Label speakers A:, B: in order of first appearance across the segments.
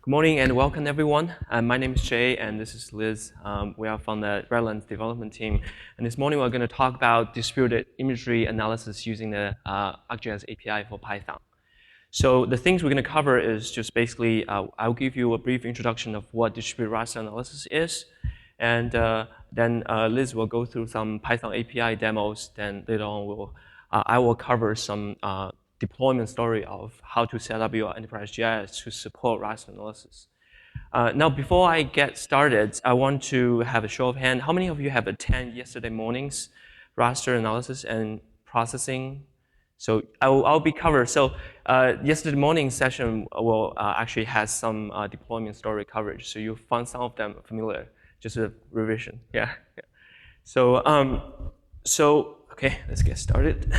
A: Good morning and welcome everyone. My name is Jay and this is Liz. We are from the Redlands development team. And this morning we're going to talk about distributed imagery analysis using the ArcGIS API for Python. So the things we're going to cover is just basically, I'll give you a brief introduction of what distributed raster analysis is. And then Liz will go through some Python API demos. Then later on, I will cover some deployment story of how to set up your Enterprise GIS to support raster analysis. Now, before I get started, I want to have a show of hand. How many of you have attended yesterday morning's raster analysis and processing? So I'll be covered. So yesterday morning's session will actually has some deployment story coverage. So you'll find some of them familiar, just a revision. Yeah. So okay, let's get started.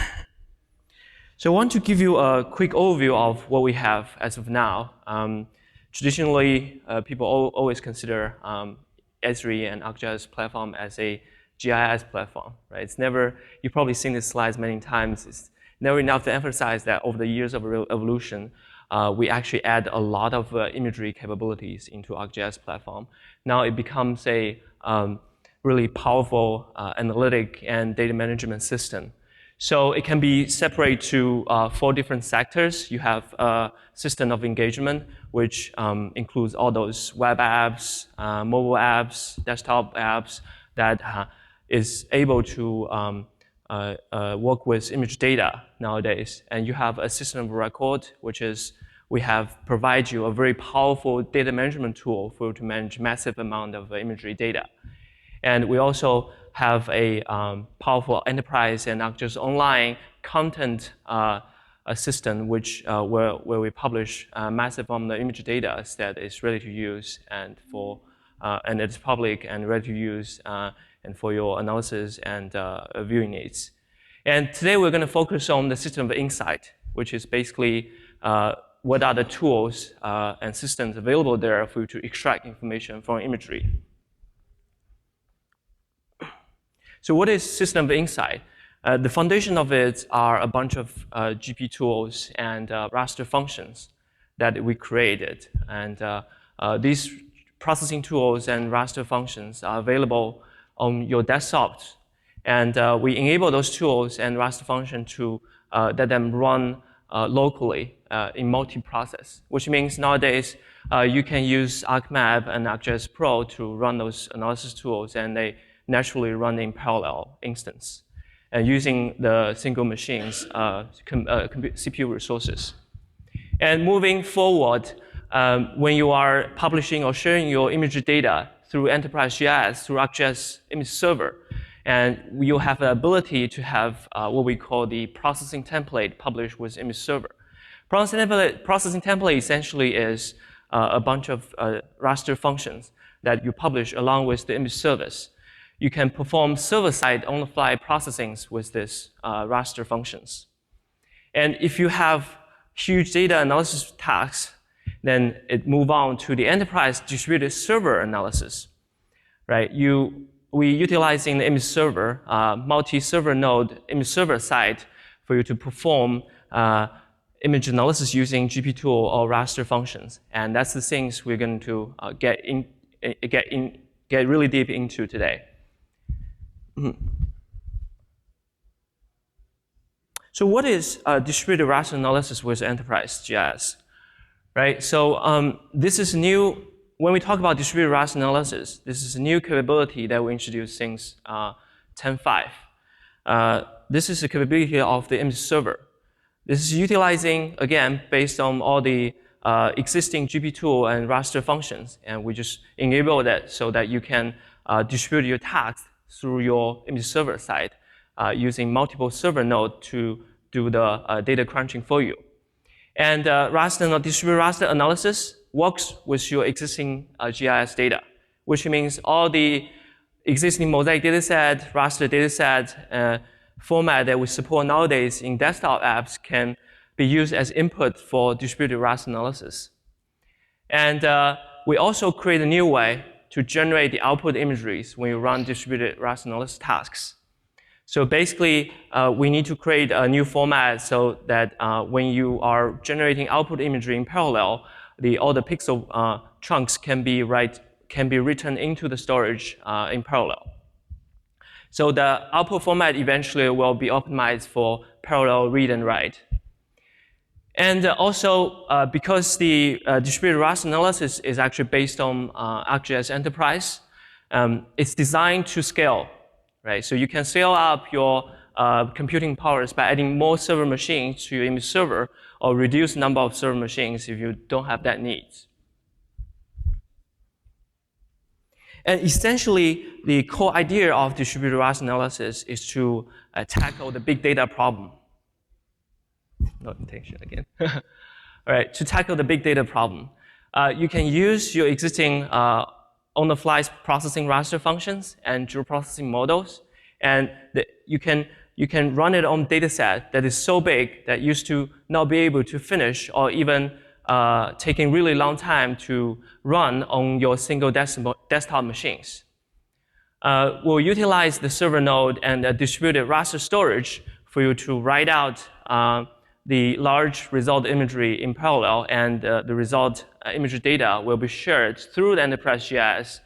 A: So I want to give you a quick overview of what we have as of now. Traditionally, people always consider Esri and ArcGIS Platform as a GIS platform, right? It's never, you've probably seen these slides many times. It's never enough to emphasize that over the years of evolution, we actually add a lot of imagery capabilities into ArcGIS Platform. Now it becomes a really powerful analytic and data management system. So it can be separated to 4 different sectors. You have a system of engagement, which includes all those web apps, mobile apps, desktop apps that is able to work with image data nowadays. And you have a system of record, which is we have provide you a very powerful data management tool for you to manage massive amount of imagery data. And we also have a powerful enterprise and ArcGIS online content system, which where we publish massive amount of image data that is ready to use and it's public and ready to use and for your analysis and viewing needs. And today we're going to focus on the system of insight, which is basically what are the tools and systems available there for you to extract information from imagery. So what is system of insight? The foundation of it are a bunch of GP tools and raster functions that we created. And these processing tools and raster functions are available on your desktops. And we enable those tools and raster functions to let them run locally in multi-process, which means nowadays you can use ArcMap and ArcGIS Pro to run those analysis tools, and they naturally run in parallel instance and using the single machines CPU resources. And moving forward, when you are publishing or sharing your image data through Enterprise GIS, through ArcGIS Image Server, and you'll have the ability to have what we call the processing template published with Image Server. Processing template essentially is a bunch of raster functions that you publish along with the image service. You can perform server-side on-the-fly processings with this raster functions. And if you have huge data analysis tasks, then it move on to the enterprise distributed server analysis, right? We utilizing the image server, multi-server node image server side for you to perform image analysis using GP tool or raster functions. And that's the things we're going to get really deep into today. So what is distributed raster analysis with Enterprise GIS, right? So this is new. When we talk about distributed raster analysis, this is a new capability that we introduced since 10.5. This is the capability of the image server. This is utilizing, again, based on all the existing GP tool and raster functions, and we just enable that so that you can distribute your tasks through your image server side using multiple server nodes to do the data crunching for you. And distributed raster analysis works with your existing GIS data, which means all the existing mosaic dataset, raster dataset format that we support nowadays in desktop apps can be used as input for distributed raster analysis. And we also create a new way to generate the output imageries when you run distributed raster analysis tasks. So basically, we need to create a new format so that when you are generating output imagery in parallel, all the pixel chunks can be written into the storage in parallel. So the output format eventually will be optimized for parallel read and write. And also, because the distributed raster analysis is actually based on ArcGIS Enterprise, it's designed to scale, right? So you can scale up your computing powers by adding more server machines to your image server, or reduce the number of server machines if you don't have that need. And essentially, the core idea of distributed raster analysis is to tackle the big data problem. No intention again. All right, to tackle the big data problem. You can use your existing on-the-fly processing raster functions and geoprocessing models, and you can run it on data set that is so big that used to not be able to finish, or even taking really long time to run on your single desktop machines. We'll utilize the server node and the distributed raster storage for you to write out the large result imagery in parallel, and the result imagery data will be shared through the Enterprise GIS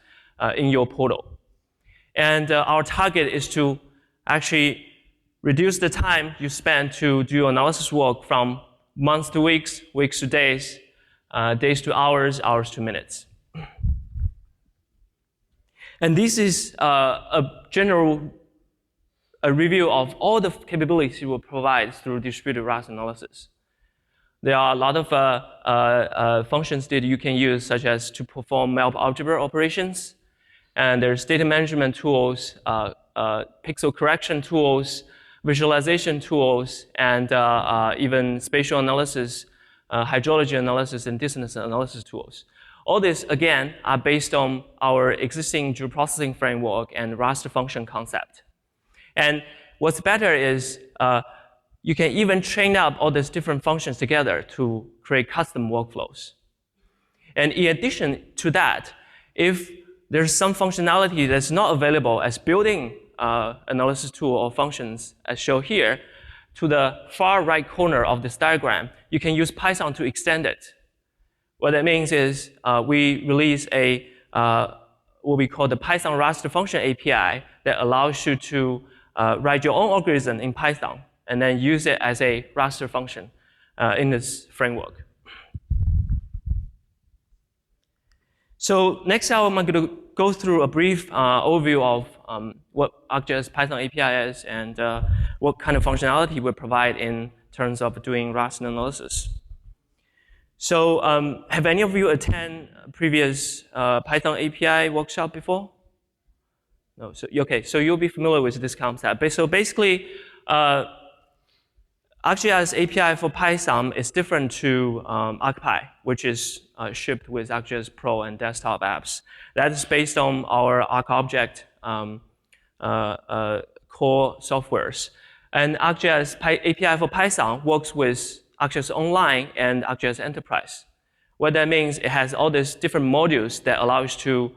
A: in your portal. And our target is to actually reduce the time you spend to do your analysis work from months to weeks, weeks to days, days to hours, hours to minutes. And this is a general review of all the capabilities you will provide through distributed raster analysis. There are a lot of functions that you can use, such as to perform map algebra operations. And there's data management tools, pixel correction tools, visualization tools, and even spatial analysis, hydrology analysis, and distance analysis tools. All this, again, are based on our existing geoprocessing framework and raster function concept. And what's better is you can even train up all these different functions together to create custom workflows. And in addition to that, if there's some functionality that's not available as built-in analysis tool or functions as shown here, to the far right corner of this diagram, you can use Python to extend it. What that means is we release a what we call the Python Raster Function API that allows you to write your own algorithm in Python and then use it as a raster function in this framework. So next I'm going to go through a brief overview of what ArcGIS Python API is and what kind of functionality we provide in terms of doing raster analysis. So have any of you attended previous Python API workshop before? No, so, okay, so you'll be familiar with this concept. So basically, ArcGIS API for Python is different to ArcPy, which is shipped with ArcGIS Pro and desktop apps. That is based on our ArcObject core softwares. And ArcGIS API for Python works with ArcGIS Online and ArcGIS Enterprise. What that means, it has all these different modules that allow you to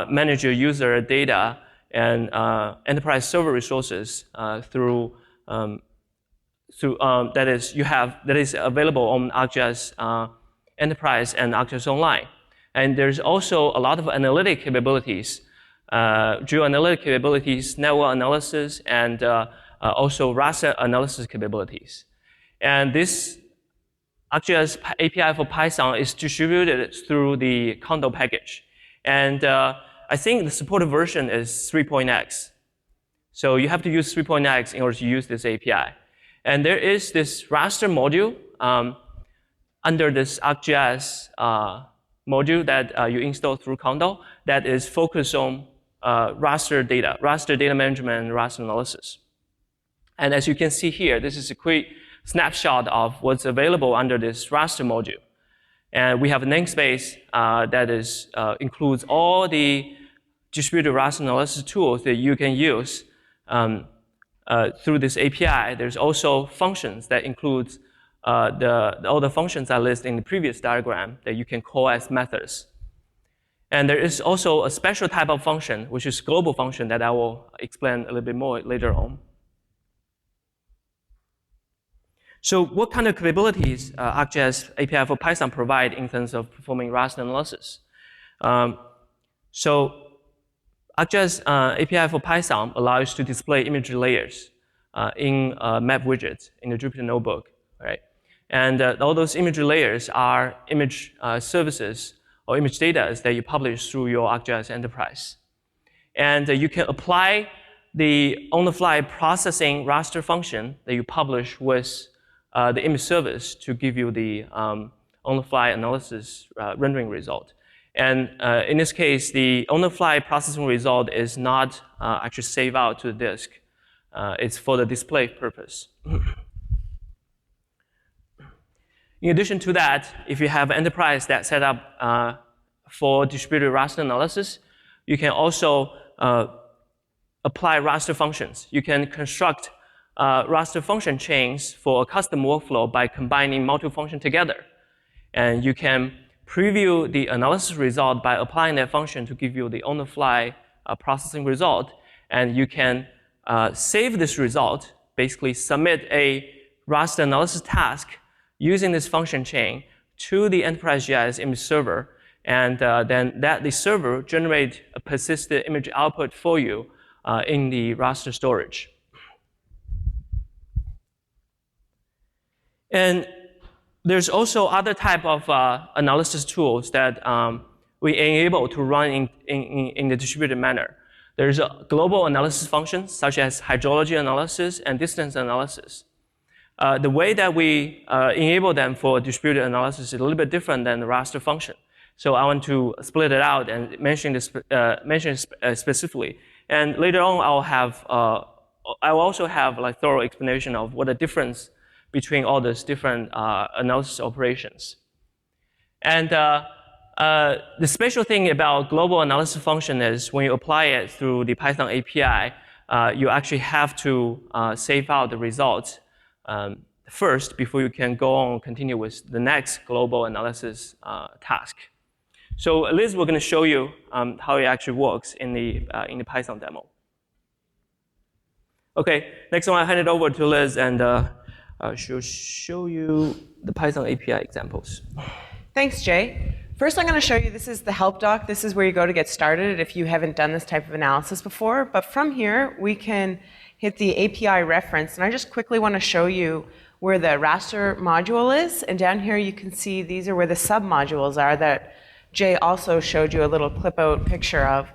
A: manage your user data and enterprise server resources through that is available on ArcGIS Enterprise and ArcGIS Online. And there's also a lot of analytic capabilities, geoanalytic capabilities, network analysis, and also raster analysis capabilities. And this ArcGIS API for Python is distributed through the Condo package. And I think the supported version is 3.x. So you have to use 3.x in order to use this API. And there is this raster module under this ArcGIS module that you install through Condo that is focused on raster data management, and raster analysis. And as you can see here, this is a quick snapshot of what's available under this raster module. And we have a namespace that includes all the distributed raster analysis tools that you can use through this API. There's also functions that includes all the functions I listed in the previous diagram that you can call as methods. And there is also a special type of function, which is global function, that I will explain a little bit more later on. So what kind of capabilities ArcGIS API for Python provide in terms of performing raster analysis? So ArcGIS API for Python allows to display imagery layers in map widgets in the Jupyter Notebook, right? And all those imagery layers are image services or image data that you publish through your ArcGIS Enterprise. And you can apply the on-the-fly processing raster function that you publish with the image service to give you the on-the-fly analysis rendering result. And in this case, the on-the-fly processing result is not actually saved out to the disk. It's for the display purpose. In addition to that, if you have Enterprise that's set up for distributed raster analysis, you can also apply raster functions. You can construct raster function chains for a custom workflow by combining multiple functions together. And you can preview the analysis result by applying that function to give you the on-the-fly processing result. And you can save this result, basically submit a raster analysis task using this function chain to the Enterprise GIS image server. And then the server generate a persistent image output for you in the raster storage. And there's also other type of analysis tools that we enable to run in the distributed manner. There's a global analysis functions such as hydrology analysis and distance analysis. The way that we enable them for distributed analysis is a little bit different than the raster function. So I want to split it out and mention this specifically. And later on, I'll also have like thorough explanation of what the difference between all these different analysis operations. And the special thing about global analysis function is when you apply it through the Python API, you actually have to save out the results first before you can go on and continue with the next global analysis task. So Liz, we're going to show you how it actually works in the Python demo. Okay, next one, I'll hand it over to Liz, and she'll show you the Python API examples.
B: Thanks, Jay. First, I'm going to show you, this is the help doc. This is where you go to get started if you haven't done this type of analysis before. But from here, we can hit the API reference. And I just quickly want to show you where the raster module is. And down here, you can see these are where the sub-modules are that Jay also showed you a little clip-out picture of.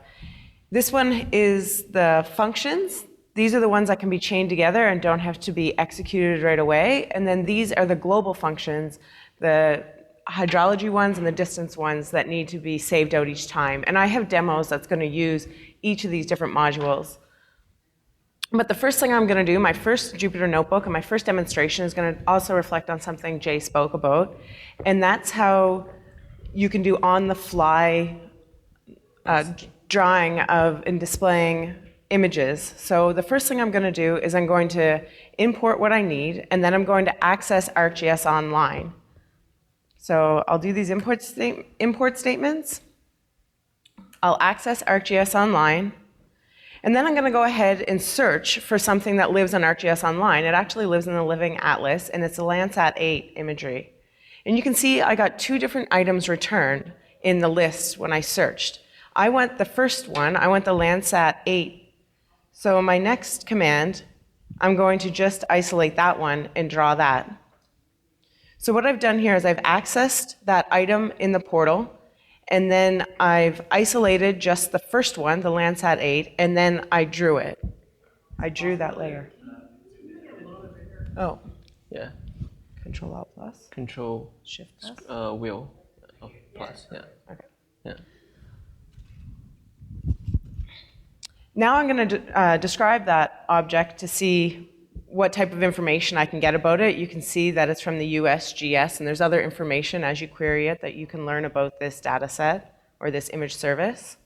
B: This one is the functions. These are the ones that can be chained together and don't have to be executed right away. And then these are the global functions, the hydrology ones and the distance ones that need to be saved out each time. And I have demos that's going to use each of these different modules. But the first thing I'm going to do, my first Jupyter Notebook and my first demonstration is going to also reflect on something Jay spoke about. And that's how you can do on-the-fly drawing of and displaying images. So the first thing I'm going to do is I'm going to import what I need, and then I'm going to access ArcGIS Online. So I'll do these import statements. I'll access ArcGIS Online, and then I'm going to go ahead and search for something that lives on ArcGIS Online. It actually lives in the Living Atlas, and it's a Landsat 8 imagery. And you can see I got 2 different items returned in the list when I searched. I want the first one, I want the Landsat 8. So in my next command, I'm going to just isolate that one and draw that. So what I've done here is I've accessed that item in the portal, and then I've isolated just the first one, the Landsat 8, and then I drew it. I drew that layer. Oh.
A: Yeah.
B: Control Alt plus.
A: Control
B: Shift plus.
A: Wheel plus. Yeah.
B: Okay.
A: Yeah.
B: Now I'm going to describe that object to see what type of information I can get about it. You can see that it's from the USGS, and there's other information as you query it that you can learn about this data set or this image service.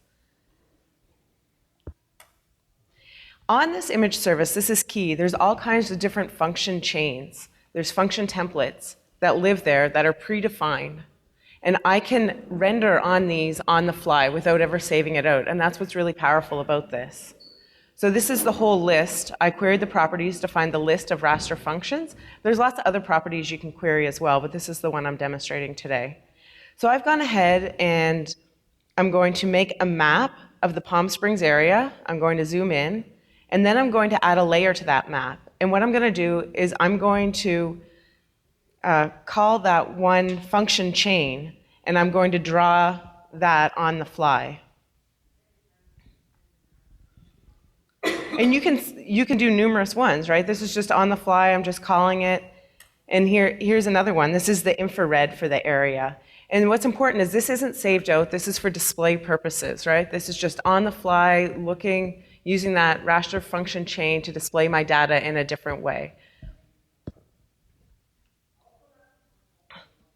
B: On this image service, this is key, there's all kinds of different function chains. There's function templates that live there that are predefined. And I can render on these on the fly without ever saving it out. And that's what's really powerful about this. So this is the whole list. I queried the properties to find the list of raster functions. There's lots of other properties you can query as well, but this is the one I'm demonstrating today. So I've gone ahead and I'm going to make a map of the Palm Springs area. I'm going to zoom in, and then I'm going to add a layer to that map. And what I'm going to do is I'm going to call that one function chain, and I'm going to draw that on the fly. And you can do numerous ones, right? This is just on the fly. I'm just calling it. And here's another one. This is the infrared for the area. And what's important is this isn't saved out. This is for display purposes, right? This is just on the fly, looking, using that raster function chain to display my data in a different way.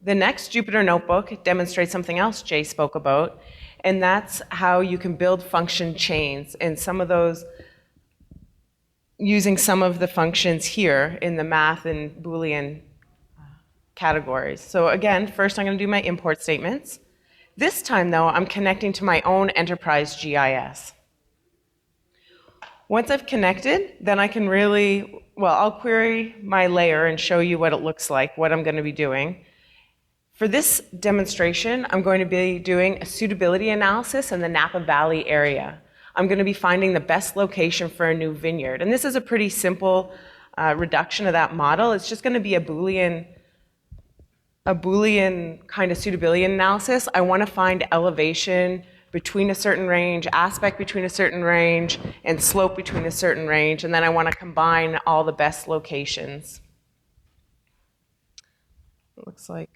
B: The next Jupyter Notebook demonstrates something else Jay spoke about, and that's how you can build function chains. And some of those, using some of the functions here in the math and Boolean categories. So again, first I'm going to do my import statements. This time, though, I'm connecting to my own Enterprise GIS. Once I've connected, then I can really, well, I'll query my layer and show you what it looks like, what I'm going to be doing. For this demonstration, I'm going to be doing a suitability analysis in the Napa Valley area. I'm going to be finding the best location for a new vineyard. And this is a pretty simple reduction of that model. It's just going to be a Boolean kind of suitability analysis. I want to find elevation between a certain range, aspect between a certain range, and slope between a certain range. And then I want to combine all the best locations. It looks like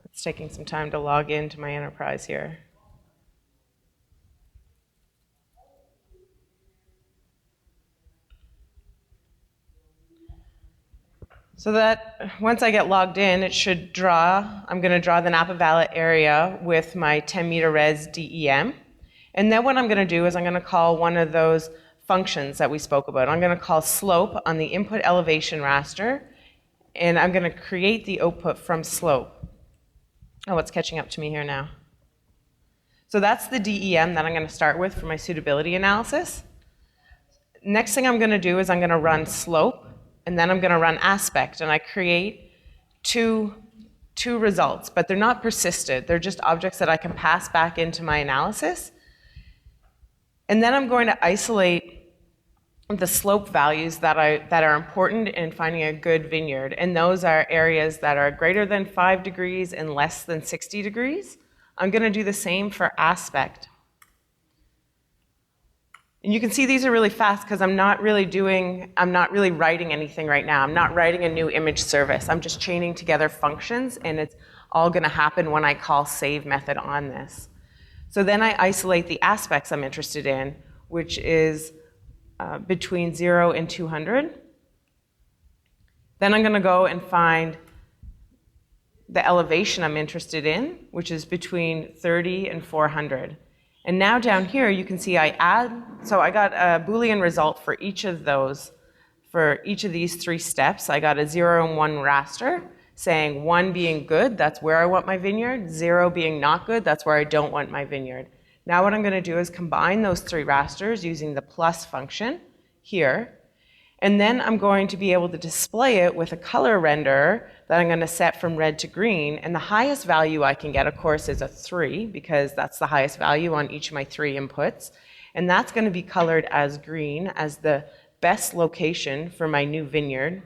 B: it's taking some time to log into my enterprise here. So that once I get logged in, it should draw, I'm going to draw the Napa Valley area with my 10-meter res DEM. And then what I'm going to do is I'm going to call one of those functions that we spoke about. I'm going to call slope on the input elevation raster, and I'm going to create the output from slope. Oh, it's catching up to me here now. So that's the DEM that I'm going to start with for my suitability analysis. Next thing I'm going to do is I'm going to run slope, and then I'm going to run aspect, and I create two results, but they're not persisted. They're just objects that I can pass back into my analysis. And then I'm going to isolate the slope values that are important in finding a good vineyard, and those are areas that are greater than 5 degrees and less than 60 degrees. I'm going to do the same for aspect. And you can see these are really fast because I'm not really writing anything right now. I'm not writing a new image service. I'm just chaining together functions, and it's all going to happen when I call save method on this. So then I isolate the aspects I'm interested in, which is between 0 and 200. Then I'm going to go and find the elevation I'm interested in, which is between 30 and 400. And now down here, you can see I got a Boolean result for each of those, for each of these 3 steps. I got a 0 and 1 raster, saying 1 being good, that's where I want my vineyard, 0 being not good, that's where I don't want my vineyard. Now what I'm going to do is combine those 3 rasters using the plus function here, and then I'm going to be able to display it with a color renderer that I'm going to set from red to green, and the highest value I can get, of course, is a 3, because that's the highest value on each of my 3 inputs, and that's going to be colored as green, as the best location for my new vineyard.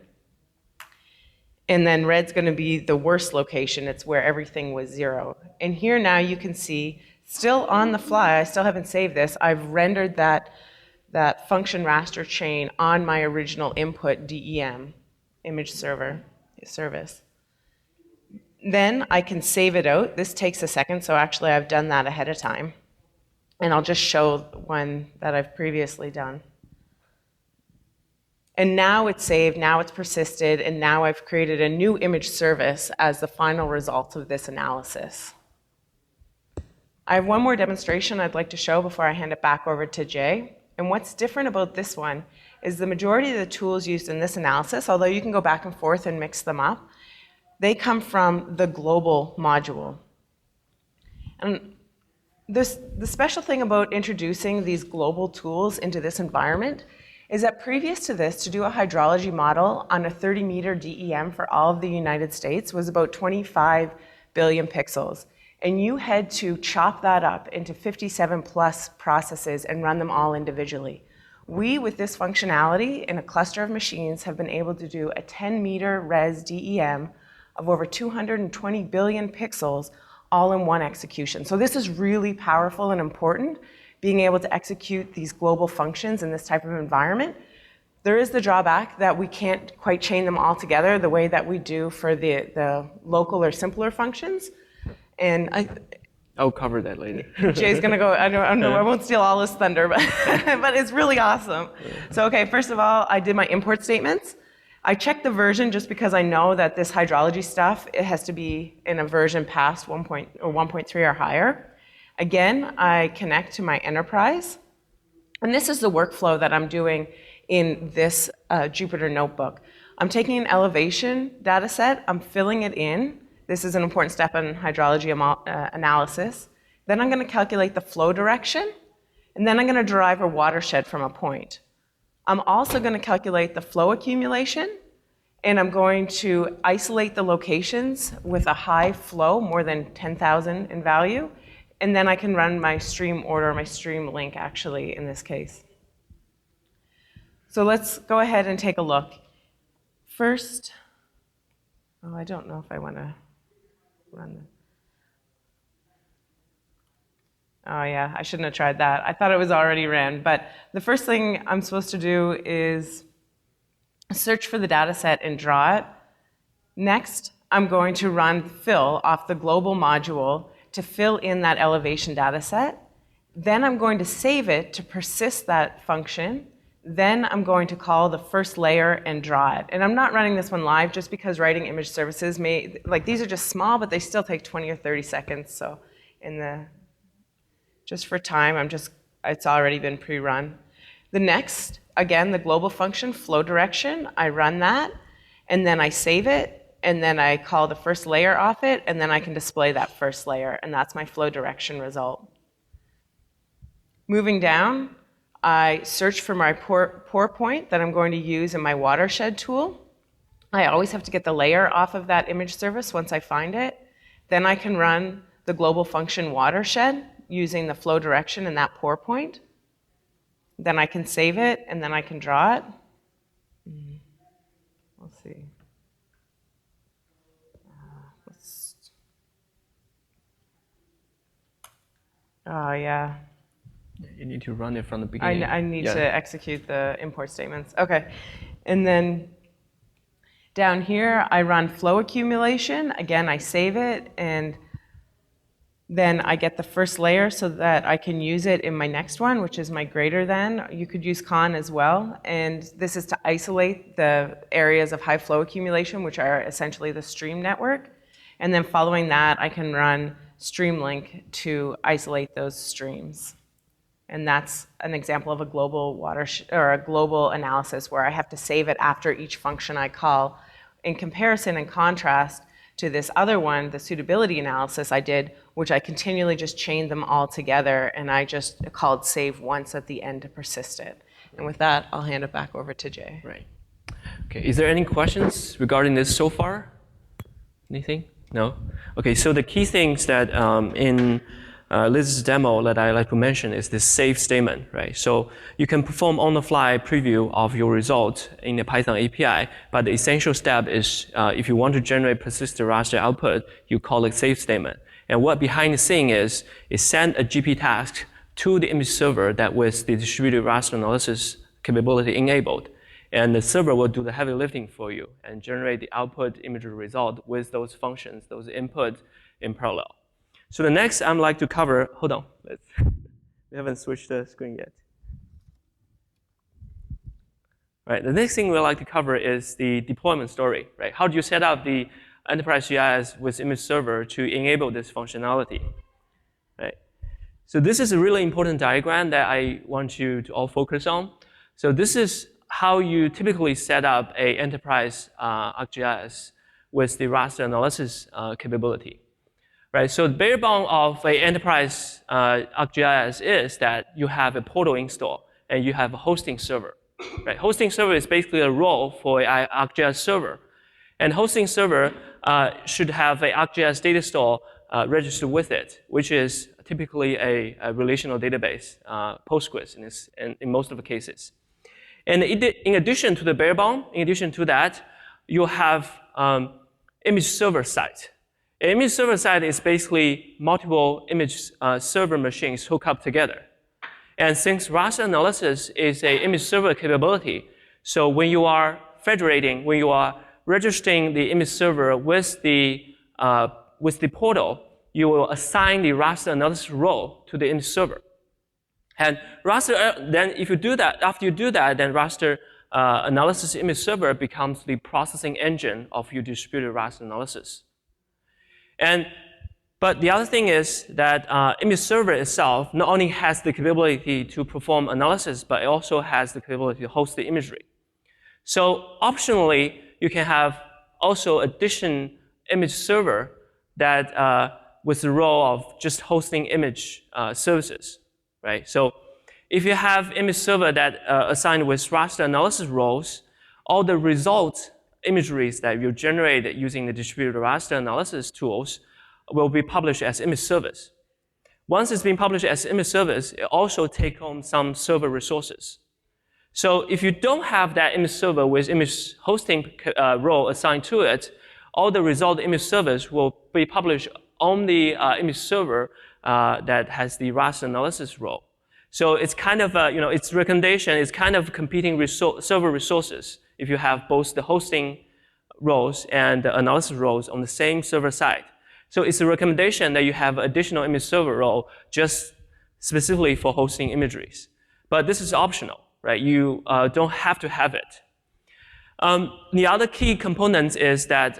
B: And then red's going to be the worst location. It's where everything was 0. And here now you can see, still on the fly, I still haven't saved this, I've rendered that function raster chain on my original input DEM, image service. Then I can save it out. This takes a second, so actually I've done that ahead of time. And I'll just show one that I've previously done. And now it's saved, now it's persisted, and now I've created a new image service as the final result of this analysis. I have one more demonstration I'd like to show before I hand it back over to Jay. And what's different about this one is the majority of the tools used in this analysis, although you can go back and forth and mix them up, they come from the global module. And The special thing about introducing these global tools into this environment is that previous to this, to do a hydrology model on a 30-meter DEM for all of the United States was about 25 billion pixels. And you had to chop that up into 57 plus processes and run them all individually. We, with this functionality in a cluster of machines, have been able to do a 10-meter res DEM of over 220 billion pixels all in one execution. So this is really powerful and important, being able to execute these global functions in this type of environment. There is the drawback that we can't quite chain them all together the way that we do for the local or simpler functions. And
A: I'll cover that later.
B: Jay's gonna go, I won't steal all his thunder, but, but it's really awesome. So, okay, first of all, I did my import statements. I checked the version just because I know that this hydrology stuff, it has to be in a version past 1.3 or higher. Again, I connect to my Enterprise. And this is the workflow that I'm doing in this Jupyter notebook. I'm taking an elevation data set, I'm filling it in. This is an important step in hydrology analysis. Then I'm going to calculate the flow direction, and then I'm going to derive a watershed from a point. I'm also going to calculate the flow accumulation, and I'm going to isolate the locations with a high flow, more than 10,000 in value, and then I can run my stream order, my stream link actually in this case. So let's go ahead and take a look. First, I don't know if I want to run this. Oh yeah, I shouldn't have tried that. I thought it was already ran, but the first thing I'm supposed to do is search for the data set and draw it. Next, I'm going to run fill off the global module to fill in that elevation data set. Then I'm going to save it to persist that function. Then I'm going to call the first layer and draw it. And I'm not running this one live just because writing image services may, like these are just small, but they still take 20 or 30 seconds. So just for time, it's already been pre-run. The next, again, the global function, flow direction, I run that, and then I save it, and then I call the first layer off it, and then I can display that first layer, and that's my flow direction result. Moving down, I search for my pour point that I'm going to use in my watershed tool. I always have to get the layer off of that image service once I find it. Then I can run the global function watershed using the flow direction and that pour point. Then I can save it, and then I can draw it. Let's see. Oh, yeah.
A: You need to run it from the beginning.
B: I need to execute the import statements. Okay. And then down here, I run flow accumulation. Again, I save it, and then I get the first layer so that I can use it in my next one, which is my greater than. You could use con as well. And this is to isolate the areas of high flow accumulation, which are essentially the stream network. And then following that, I can run streamlink to isolate those streams. And that's an example of a global or a global analysis where I have to save it after each function I call. In comparison and contrast to this other one, the suitability analysis I did, which I continually just chained them all together, and I just called save once at the end to persist it. And with that, I'll hand it back over to Jay.
A: Right. Okay, is there any questions regarding this so far? Anything? No? Okay, so the key things that in Liz's demo that I like to mention is this save statement, right? So you can perform on-the-fly preview of your result in the Python API, but the essential step is if you want to generate persistent raster output, you call it save statement. And what behind the scene is send a GP task to the image server that with the distributed raster analysis capability enabled. And the server will do the heavy lifting for you and generate the output imagery result with those functions, those inputs in parallel. So the next I'd like to cover, hold on, we haven't switched the screen yet. Right, the next thing we'd like to cover is the deployment story, right? How do you set up the Enterprise GIS with image server to enable this functionality, right? So this is a really important diagram that I want you to all focus on. So this is how you typically set up a Enterprise ArcGIS with the raster analysis capability. right? So the bare bone of an enterprise ArcGIS is that you have a portal install and you have a hosting server, right? Hosting server is basically a role for an ArcGIS server. And hosting server should have a ArcGIS data store registered with it, which is typically a relational database, Postgres in most of the cases. And in addition to the bare bone, in addition to that, you have image server side. An image server side is basically multiple image server machines hooked up together. And since raster analysis is an image server capability, so when you are federating, when you are registering the image server with the portal, you will assign the raster analysis role to the image server. And raster, then if you do that, after you do that, then raster analysis image server becomes the processing engine of your distributed raster analysis. But the other thing is that image server itself not only has the capability to perform analysis, but it also has the capability to host the imagery. So optionally, you can have also addition image server that with the role of just hosting image services, right? So if you have image server that assigned with raster analysis roles, all the result imageries that you generate using the distributed raster analysis tools will be published as image service. Once it's been published as image service, it also takes home some server resources. So if you don't have that image server with image hosting role assigned to it, all the result image service will be published on the image server that has the raster analysis role. So it's kind of, its recommendation is kind of competing server resources if you have both the hosting roles and the analysis roles on the same server side. So it's a recommendation that you have additional image server role just specifically for hosting imageries. But this is optional, right? You don't have to have it. The other key component is that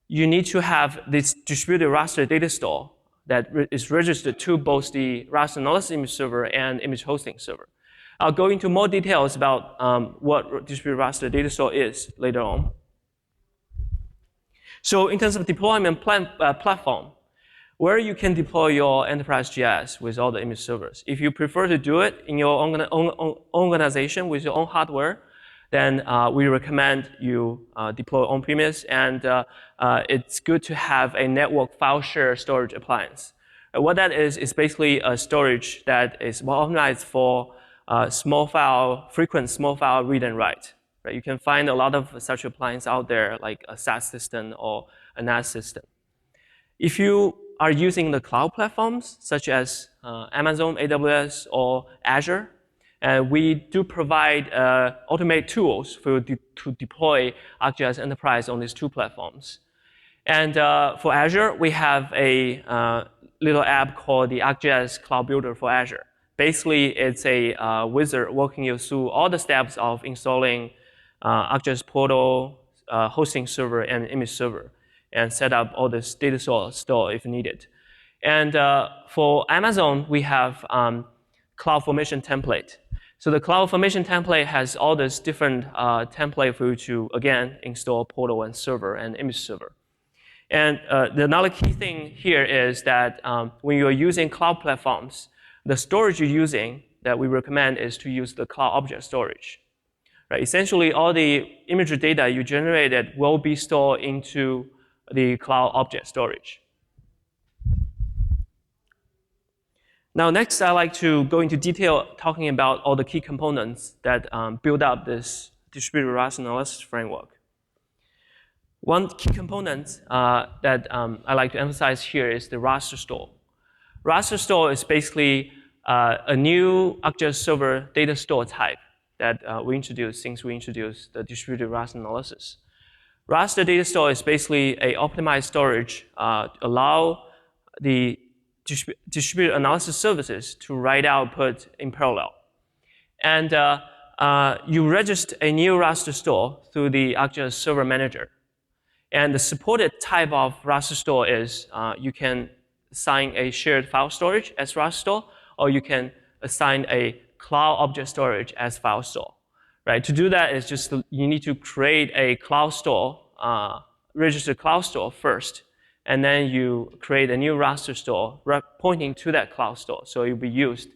A: you need to have this distributed raster data store that is registered to both the raster analysis image server and image hosting server. I'll go into more details about what distributed raster data store is later on. So in terms of deployment platform, where you can deploy your Enterprise GIS with all the image servers. If you prefer to do it in your own organization with your own hardware, then we recommend you deploy on-premise, and it's good to have a network file share storage appliance. What that is basically a storage that is optimized for frequent small file read and write. Right? You can find a lot of such appliances out there, like a SAS system or a NAS system. If you are using the cloud platforms, such as Amazon, AWS, or Azure, we do provide automated tools for you to deploy ArcGIS Enterprise on these two platforms. And for Azure, we have a little app called the ArcGIS Cloud Builder for Azure. Basically, it's a wizard walking you through all the steps of installing ArcGIS portal, hosting server, and image server, and set up all this data store if needed. And for Amazon, we have CloudFormation template. So the CloudFormation template has all this different template for you to, again, install portal and server and image server. And another key thing here is that when you're using cloud platforms, the storage you're using that we recommend is to use the cloud object storage. Right? Essentially, all the imagery data you generated will be stored into the cloud object storage. Now, next, I'd like to go into detail talking about all the key components that build up this distributed raster analysis framework. One key component that I'd like to emphasize here is the Raster Store. Raster Store is basically a new ArcGIS server data store type that we introduced since we introduced the distributed raster analysis. Raster data store is basically an optimized storage allow the distributed analysis services to write output in parallel. And you register a new raster store through the ArcGIS Server Manager. And the supported type of raster store is you can assign a shared file storage as raster store, or you can assign a cloud object storage as file store. Right? To do that is just you need to create a cloud store, register cloud store first, and then you create a new raster store pointing to that cloud store. So it will be used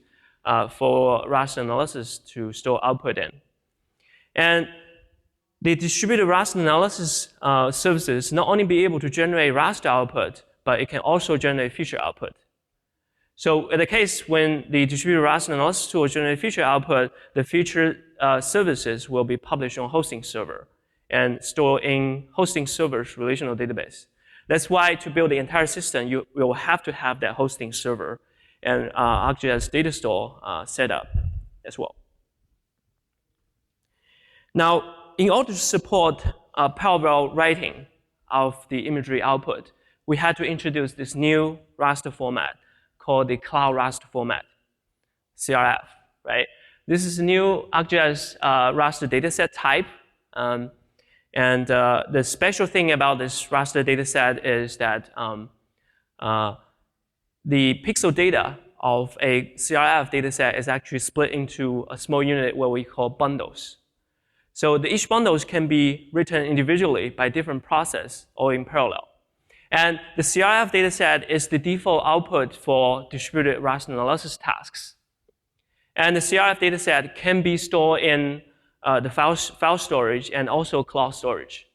A: for raster analysis to store output in. And the distributed raster analysis services not only be able to generate raster output, but it can also generate feature output. So in the case when the distributed raster analysis tool generates feature output, the feature services will be published on hosting server and stored in hosting server's relational database. That's why to build the entire system, you will have to have that hosting server and ArcGIS data store set up as well. Now, in order to support parallel writing of the imagery output, we had to introduce this new raster format called the Cloud Raster Format, CRF, right? This is a new ArcGIS raster dataset type. The special thing about this raster dataset is that the pixel data of a CRF dataset is actually split into a small unit what we call bundles. So each bundles can be written individually by different process or in parallel. And the CRF dataset is the default output for distributed raster analysis tasks. And the CRF dataset can be stored in the file storage and also cloud storage.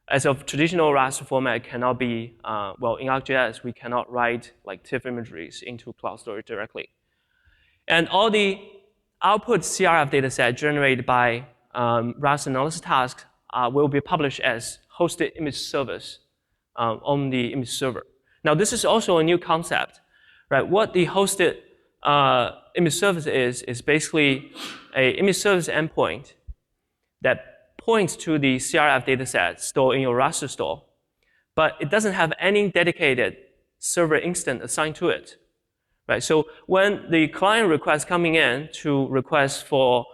A: As of traditional raster format cannot be, well, in ArcGIS, we cannot write like TIFF imageries into cloud storage directly. And all the output CRF dataset generated by raster analysis tasks will be published as hosted image service on the image server. Now, this is also a new concept, right? What the hosted image service is basically an image service endpoint that points to the CRF dataset stored in your raster store, but it doesn't have any dedicated server instance assigned to it, right? So when the client requests coming in to request for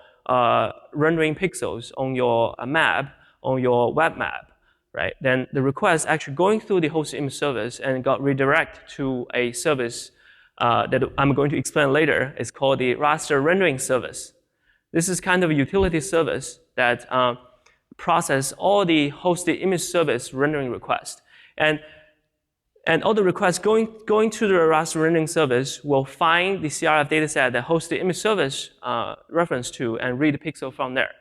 A: rendering pixels on your map, on your web map, right? Then the request actually going through the hosted image service and got redirected to a service that I'm going to explain later. It's called the raster rendering service. This is kind of a utility service that process all the hosted image service rendering requests. And all the requests going to the raster rendering service will find the CRF dataset that hosted image service reference to and read the pixel from there.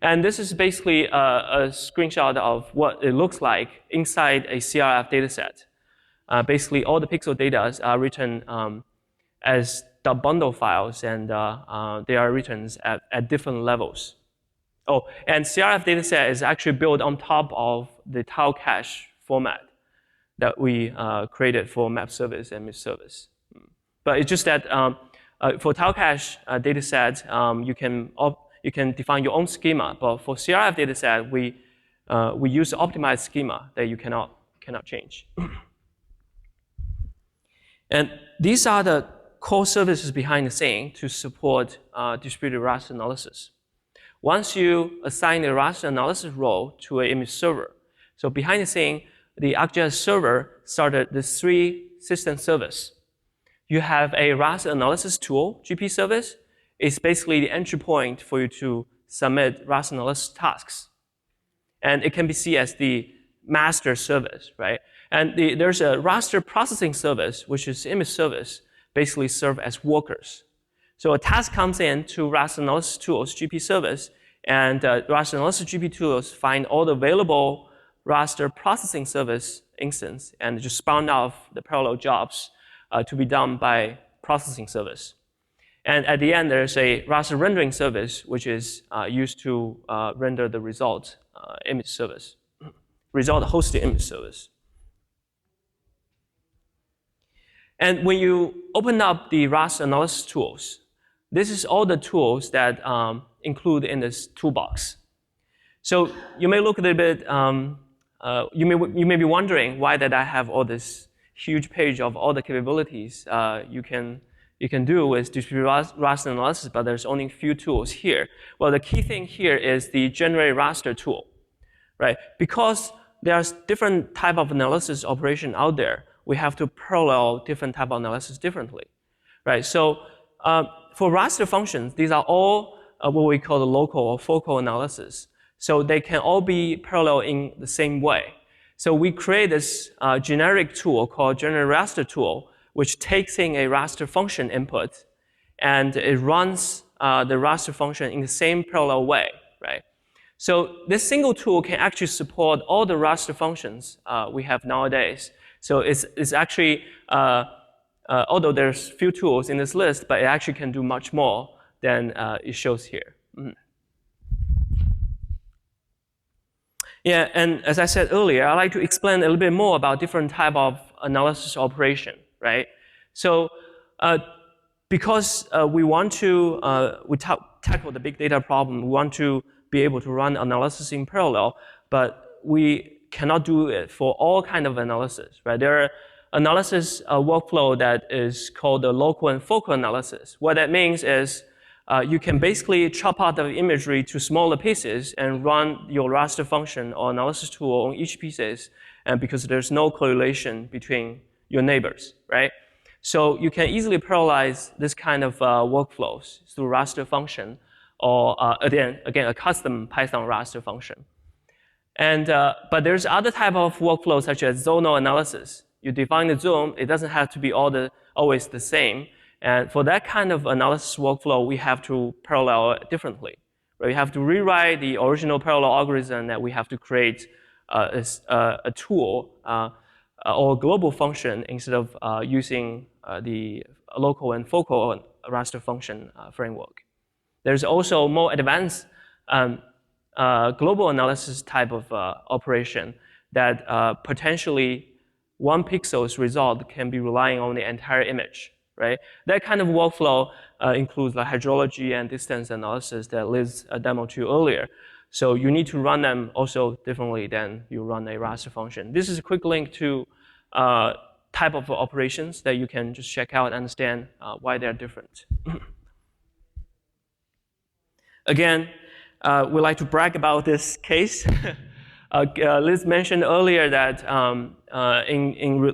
A: And this is basically a screenshot of what it looks like inside a CRF dataset. Basically, all the pixel data are written as .bundle files, and they are written at different levels. Oh, and CRF dataset is actually built on top of the tile cache format that we created for map service and image service. But it's just that for tile cache dataset, you can define your own schema, but for CRF dataset, we use optimized schema that you cannot change. And these are the core services behind the scene to support distributed raster analysis. Once you assign the raster analysis role to an image server, so behind the scene, the ArcGIS server started the 3 system service. You have a raster analysis tool, GP service. It's basically the entry point for you to submit raster analysis tasks. And it can be seen as the master service, right? And there's a raster processing service, which is image service, basically serve as workers. So a task comes in to raster analysis tools, GP service, and raster analysis GP tools find all the available raster processing service instance and just spawn off the parallel jobs to be done by processing service. And at the end, there's a raster rendering service, which is used to render the result image service, result hosted image service. And when you open up the raster analysis tools, this is all the tools that include in this toolbox. So you may look a little bit, you may be wondering why did I have all this huge page of all the capabilities you can do with distributed raster analysis, but there's only a few tools here. Well, the key thing here is the generate raster tool, right? Because there's different type of analysis operation out there, we have to parallel different type of analysis differently, right? So for raster functions, these are all what we call the local or focal analysis. So they can all be parallel in the same way. So we create this generic tool called General Raster tool, which takes in a raster function input, and it runs the raster function in the same parallel way, right? So this single tool can actually support all the raster functions we have nowadays. So it's actually, although there's few tools in this list, but it actually can do much more than it shows here. Yeah, and as I said earlier, I'd like to explain a little bit more about different type of analysis operation, right? So because we want to tackle the big data problem, we want to be able to run analysis in parallel, but we cannot do it for all kind of analysis, right? There are analysis workflow that is called the local and focal analysis. What that means is you can basically chop out the imagery to smaller pieces and run your raster function or analysis tool on each pieces, and because there's no correlation between your neighbors, right? So you can easily parallelize this kind of workflows through raster function, or again, a custom Python raster function. And but there's other type of workflows such as zonal analysis. You define the zone; it doesn't have to be always the same. And for that kind of analysis workflow, we have to parallel it differently. Right? We have to rewrite the original parallel algorithm, that we have to create a tool or a global function instead of using the local and focal raster function framework. There's also more advanced global analysis type of operation that potentially one pixel's result can be relying on the entire image. Right? That kind of workflow includes the hydrology and distance analysis that Liz demoed to you earlier. So you need to run them also differently than you run a raster function. This is a quick link to type of operations that you can just check out and understand why they're different. Again, we like to brag about this case. Liz mentioned earlier that in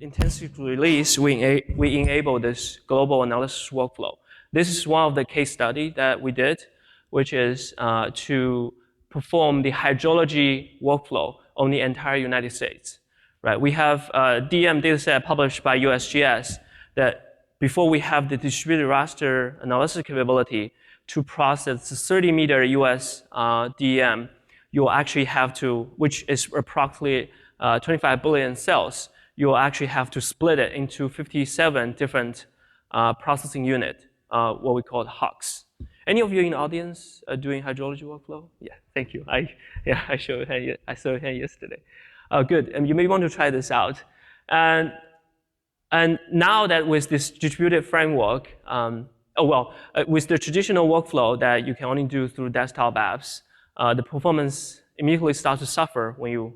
A: intensive release, we enable this global analysis workflow. This is one of the case study that we did, which is to perform the hydrology workflow on the entire United States. Right? We have a DM dataset published by USGS that before we have the distributed raster analysis capability to process the 30-meter US DM, you'll actually have to, which is approximately 25 billion cells, you'll actually have to split it into 57 different processing units, what we call HUCs. Any of you in the audience doing hydrology workflow? Yeah, thank you. I saw your hand yesterday. Good, and you may want to try this out. And now that with this distributed framework, with the traditional workflow that you can only do through desktop apps, the performance immediately starts to suffer when you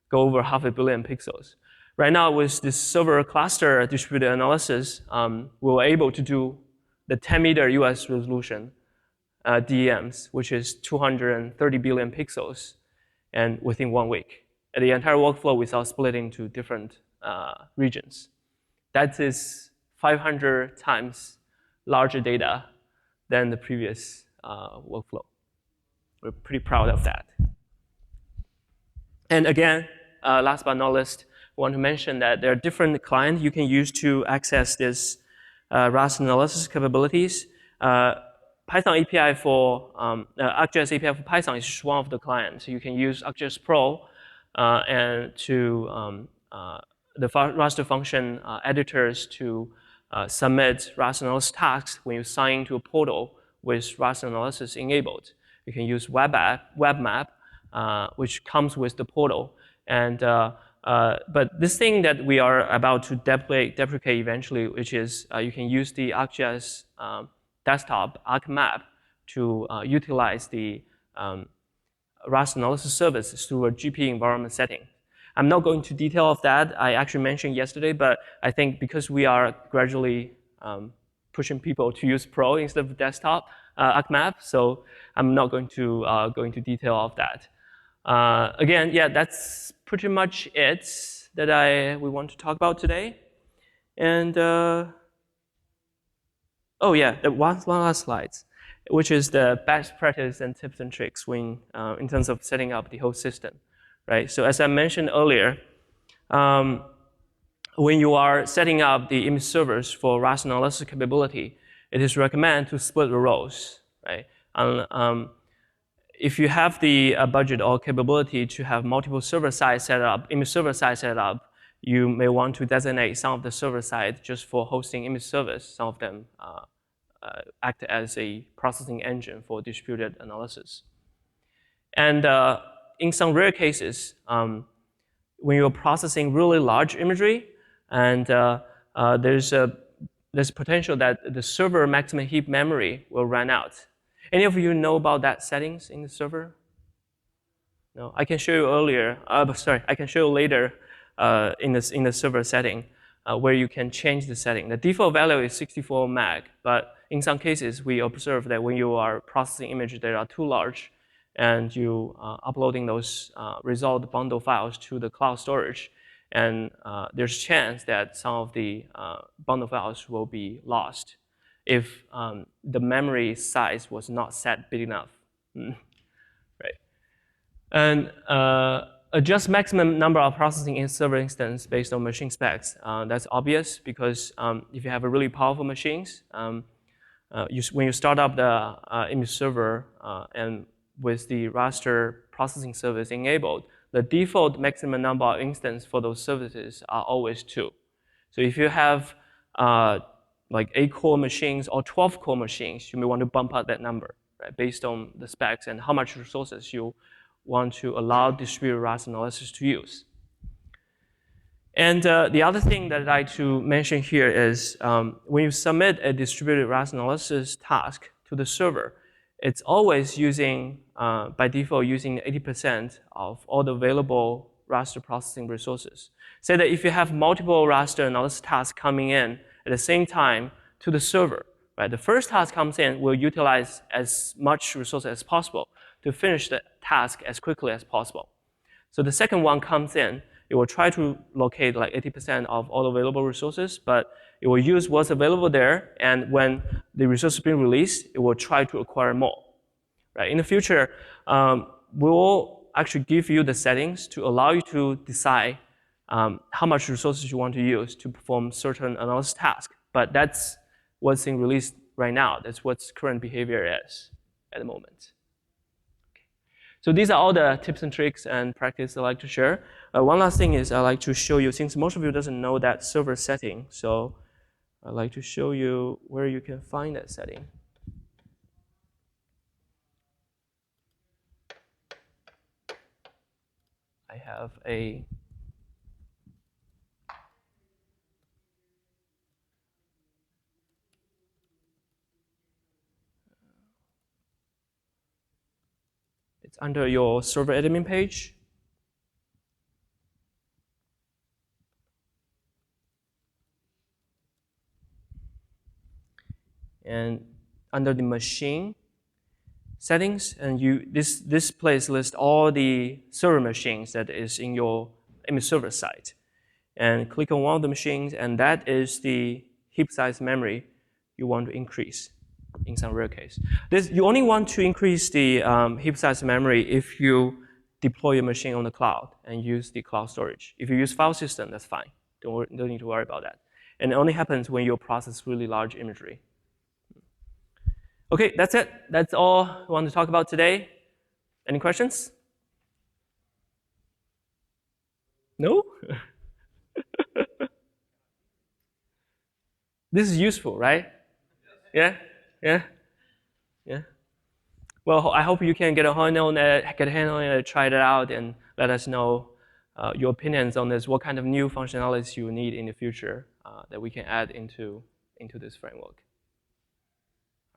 A: go over 500 million pixels. Right now, with this server cluster distributed analysis, we were able to do the 10-meter US resolution DEMs, which is 230 billion pixels, and within 1 week. And the entire workflow without splitting to different regions. That is 500 times larger data than the previous workflow. We're pretty proud of that. And again, last but not least, I want to mention that there are different clients you can use to access this raster analysis capabilities. Python API for ArcGIS API for Python is just one of the clients. So you can use ArcGIS Pro and to the raster function editors to submit raster analysis tasks when you sign into a portal with raster analysis enabled. You can use WebMap, which comes with the portal. And but this thing that we are about to deprecate eventually, which is you can use the ArcGIS desktop ArcMap to utilize the raster analysis service through a GP environment setting. I'm not going to detail of that. I actually mentioned yesterday, but I think because we are gradually pushing people to use Pro instead of desktop ArcMap, so I'm not going to go into detail of that. Again, yeah, that's pretty much it that we want to talk about today. And oh yeah, one last slide, which is the best practice and tips and tricks when in terms of setting up the whole system. right? So as I mentioned earlier, when you are setting up the image servers for raster analysis capability, it is recommended to split the roles, right? If you have the budget or capability to have multiple server sites set up, image server sites set up, you may want to designate some of the server sites just for hosting image service. Some of them act as a processing engine for distributed analysis. And in some rare cases, when you're processing really large imagery, and there's potential that the server maximum heap memory will run out. Any of you know about that settings in the server? No, I can show you earlier. I can show you later in the server setting where you can change the setting. The default value is 64 meg, but in some cases we observe that when you are processing images that are too large, and you uploading those result bundle files to the cloud storage, and there's a chance that some of the bundle files will be lost if the memory size was not set big enough. Right. And adjust maximum number of processing in server instance based on machine specs. That's obvious because if you have a really powerful machines, when you start up the image server and with the raster processing service enabled, the default maximum number of instances for those services are always 2. So if you have like 8-core machines or 12-core machines, you may want to bump up that number, right, based on the specs and how much resources you want to allow distributed raster analysis to use. And the other thing that I'd like to mention here is when you submit a distributed raster analysis task to the server, it's always using, by default, using 80% of all the available raster processing resources. Say that if you have multiple raster analysis tasks coming in at the same time to the server, right? The first task comes in will utilize as much resources as possible to finish the task as quickly as possible. So the second one comes in, it will try to locate like 80% of all available resources, but it will use what's available there, and when the resource is being released, it will try to acquire more. Right? In the future, we will actually give you the settings to allow you to decide how much resources you want to use to perform certain analysis tasks. But that's what's in release right now. That's what current behavior is at the moment. Okay. So these are all the tips and tricks and practice I like to share. One last thing is I like to show you, since most of you doesn't know that server setting, so I'd like to show you where you can find that setting. I have a it's under your server admin page. And under the machine settings, and this place lists all the server machines that is in your image server site. And click on one of the machines, and that is the heap size memory you want to increase in some rare case. You only want to increase the heap size memory if you deploy your machine on the cloud and use the cloud storage. If you use file system, that's fine. Don't need to worry about that. And it only happens when you process really large imagery. Okay, that's it. That's all I want to talk about today. Any questions? No? This is useful, right? Yeah? Yeah? Yeah? Well, I hope you can get a handle on it, try it out, and let us know your opinions on this, what kind of new functionalities you need in the future that we can add into this framework.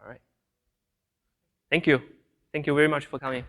A: All right. Thank you. Thank you very much for coming.